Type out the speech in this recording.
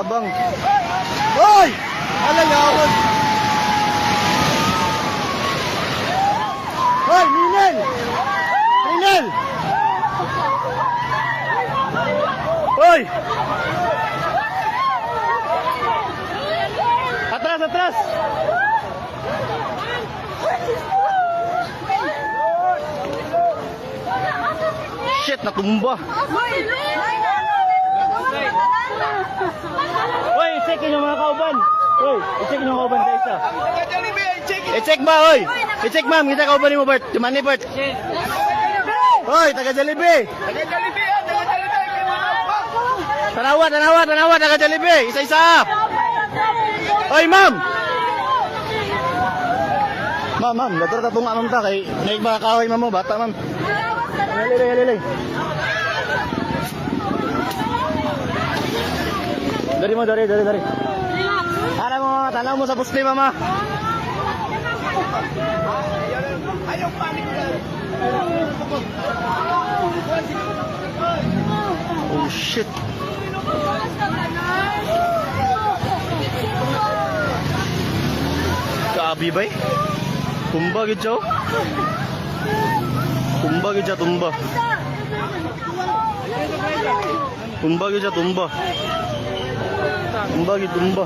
Yabang. Hoy! Alalawag. Hoy, Ninel! Ninel! Hoy! Atras, atras! Shit, natumba. Hoy, i-check yung mga kauban. Hoy, i-check yung mga kauban sa isa. I-check ba, hoy? I-check ma'am, kita kauban mo, Bert. Tumani, Bert. Hoy, taga Jollibee. Tanawa, tanawa, tanawa, taga Jollibee. Isa-isa. Hoy, ma'am. Ma'am, ma'am, dator ta tunga ma'am ta kay naig mga kahoy ma'am mo, bata ma'am. Lili. Dari mo, dari. Ara mo, tanaw mo sa puste mama. Ayaw panik. Oh shit. Kabi bay? Tumba gid siya. Tumba gid siya, tumba. Tumba gid siya, tumba. Tumba gid, tumba.